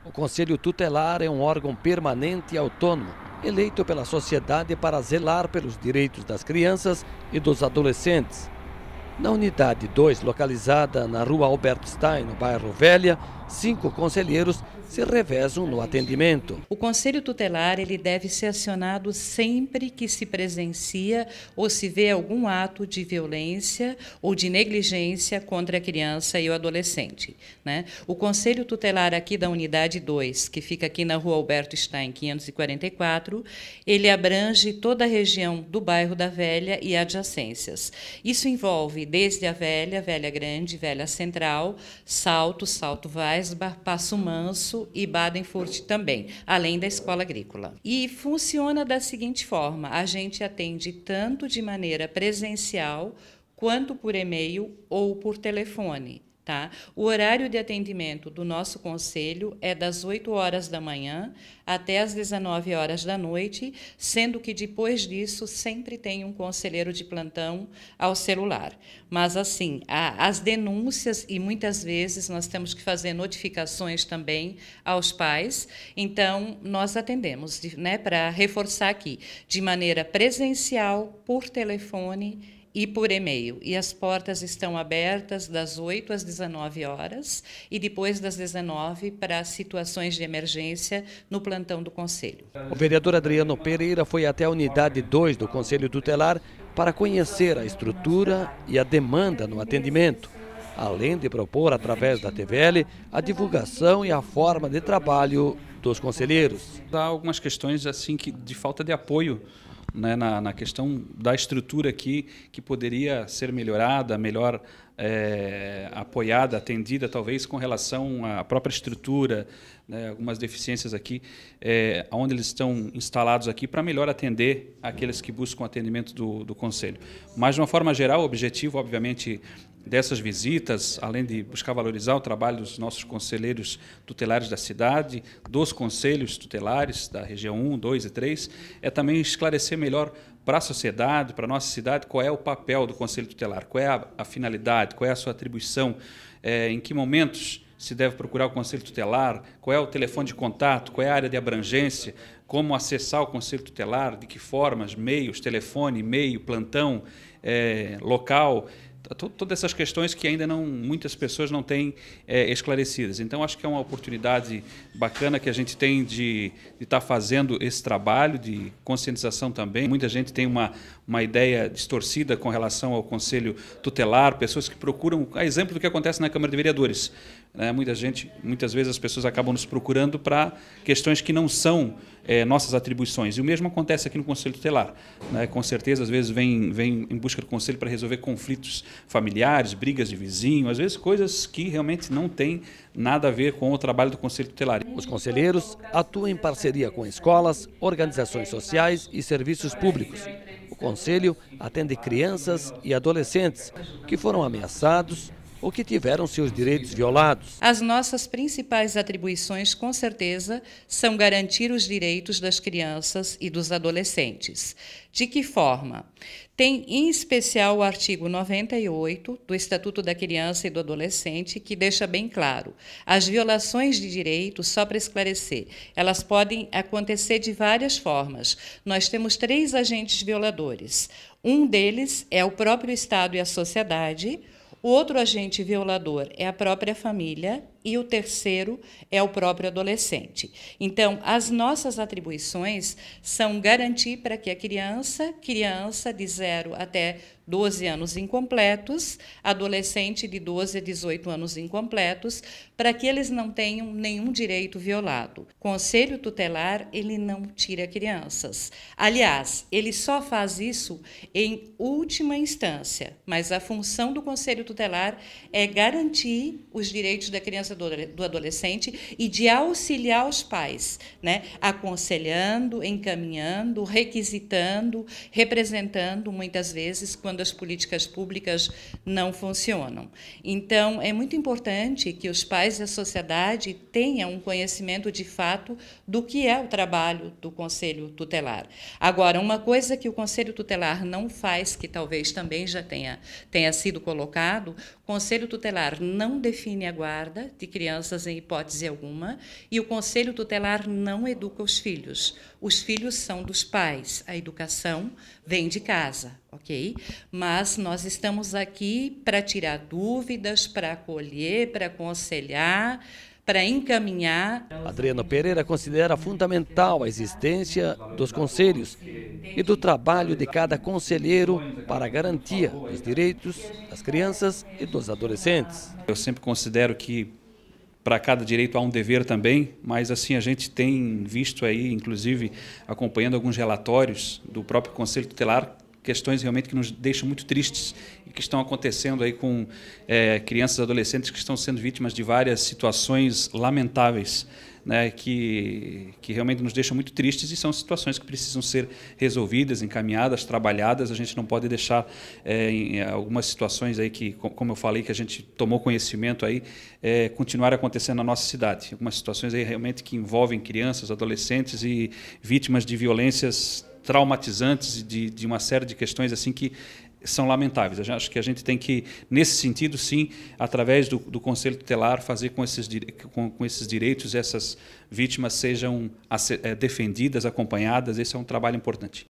O Conselho Tutelar é um órgão permanente e autônomo, eleito pela sociedade para zelar pelos direitos das crianças e dos adolescentes. Na unidade 2, localizada na rua Albert Stein, no bairro Velha, 5 conselheiros se revezam no atendimento. O Conselho Tutelar ele deve ser acionado sempre que se presencia ou se vê algum ato de violência ou de negligência contra a criança e o adolescente, né? O Conselho Tutelar aqui da Unidade 2, que fica aqui na rua Alberto Stein, 544, ele abrange toda a região do bairro da Velha e adjacências. Isso envolve desde a Velha, Velha Grande, Velha Central, Salto, Salto Weisbach, Passo Manso e Badenfurt também, além da escola agrícola. E funciona da seguinte forma: a gente atende tanto de maneira presencial quanto por e-mail ou por telefone. Tá? O horário de atendimento do nosso conselho é das 8 horas da manhã até as 19 horas da noite, sendo que depois disso sempre tem um conselheiro de plantão ao celular. Mas, assim, as denúncias, e muitas vezes nós temos que fazer notificações também aos pais, então nós atendemos, né, para reforçar aqui, de maneira presencial, por telefone e por e-mail. E as portas estão abertas das 8 às 19 horas e depois das 19 para situações de emergência no plantão do Conselho. O vereador Adriano Pereira foi até a unidade 2 do Conselho Tutelar para conhecer a estrutura e a demanda no atendimento, além de propor, através da TVL, a divulgação e a forma de trabalho dos conselheiros. Há algumas questões assim de falta de apoio, né, na questão da estrutura aqui, que poderia ser melhorada, melhor apoiada, atendida, talvez com relação à própria estrutura, né, algumas deficiências aqui, onde eles estão instalados aqui, para melhor atender aqueles que buscam atendimento do Conselho. Mas, de uma forma geral, o objetivo, obviamente, dessas visitas, além de buscar valorizar o trabalho dos nossos conselheiros tutelares da cidade, dos conselhos tutelares da região 1, 2 e 3, é também esclarecer melhor para a sociedade, para a nossa cidade, qual é o papel do Conselho Tutelar, qual é a finalidade, qual é a sua atribuição, em que momentos se deve procurar o Conselho Tutelar, qual é o telefone de contato, qual é a área de abrangência, como acessar o Conselho Tutelar, de que formas, meios, telefone, e-mail, plantão, local, todas essas questões que ainda muitas pessoas não têm esclarecidas. Então, acho que é uma oportunidade bacana que a gente tem de estar fazendo esse trabalho de conscientização também. Muita gente tem uma ideia distorcida com relação ao Conselho Tutelar, pessoas que procuram, a exemplo do que acontece na Câmara de Vereadores, né? Muitas vezes as pessoas acabam nos procurando para questões que não são nossas atribuições. E o mesmo acontece aqui no Conselho Tutelar, né? Com certeza, às vezes, vem em busca do Conselho para resolver conflitos familiares, brigas de vizinho, às vezes coisas que realmente não têm nada a ver com o trabalho do Conselho Tutelar. Os conselheiros atuam em parceria com escolas, organizações sociais e serviços públicos. O Conselho atende crianças e adolescentes que foram ameaçados ou que tiveram seus direitos violados. As nossas principais atribuições, com certeza, são garantir os direitos das crianças e dos adolescentes. De que forma? Tem, em especial, o artigo 98 do Estatuto da Criança e do Adolescente, que deixa bem claro: as violações de direitos, só para esclarecer, elas podem acontecer de várias formas. Nós temos 3 agentes violadores. Um deles é o próprio Estado e a sociedade. O outro agente violador é a própria família e o terceiro é o próprio adolescente. Então, as nossas atribuições são garantir para que a criança de 0 até 12 anos incompletos, adolescente de 12 a 18 anos incompletos, para que eles não tenham nenhum direito violado. O Conselho Tutelar, ele não tira crianças. Aliás, ele só faz isso em última instância, mas a função do Conselho Tutelar é garantir os direitos da criança do adolescente e de auxiliar os pais, né? Aconselhando, encaminhando, requisitando, representando, muitas vezes, quando das políticas públicas não funcionam. Então, é muito importante que os pais e a sociedade tenham um conhecimento de fato do que é o trabalho do Conselho Tutelar. Agora, uma coisa que o Conselho Tutelar não faz, que talvez também já tenha sido colocado, o Conselho Tutelar não define a guarda de crianças em hipótese alguma, e o Conselho Tutelar não educa os filhos. Os filhos são dos pais, a educação vem de casa, ok? Mas nós estamos aqui para tirar dúvidas, para acolher, para aconselhar, para encaminhar. Adriano Pereira considera fundamental a existência dos conselhos e do trabalho de cada conselheiro para a garantia dos direitos das crianças e dos adolescentes. Eu sempre considero que para cada direito há um dever também, mas assim a gente tem visto aí, inclusive acompanhando alguns relatórios do próprio Conselho Tutelar, questões realmente que nos deixam muito tristes e que estão acontecendo aí com crianças e adolescentes que estão sendo vítimas de várias situações lamentáveis, né, que realmente nos deixam muito tristes, e são situações que precisam ser resolvidas, encaminhadas, trabalhadas. A gente não pode deixar em algumas situações aí que, como eu falei, que a gente tomou conhecimento aí, continuar acontecendo na nossa cidade. Algumas situações aí realmente que envolvem crianças, adolescentes e vítimas de violências traumatizantes, de uma série de questões assim que são lamentáveis. Eu acho que a gente tem que, nesse sentido, sim, através do Conselho Tutelar, fazer com esses direitos, essas vítimas sejam defendidas, acompanhadas. Esse é um trabalho importante.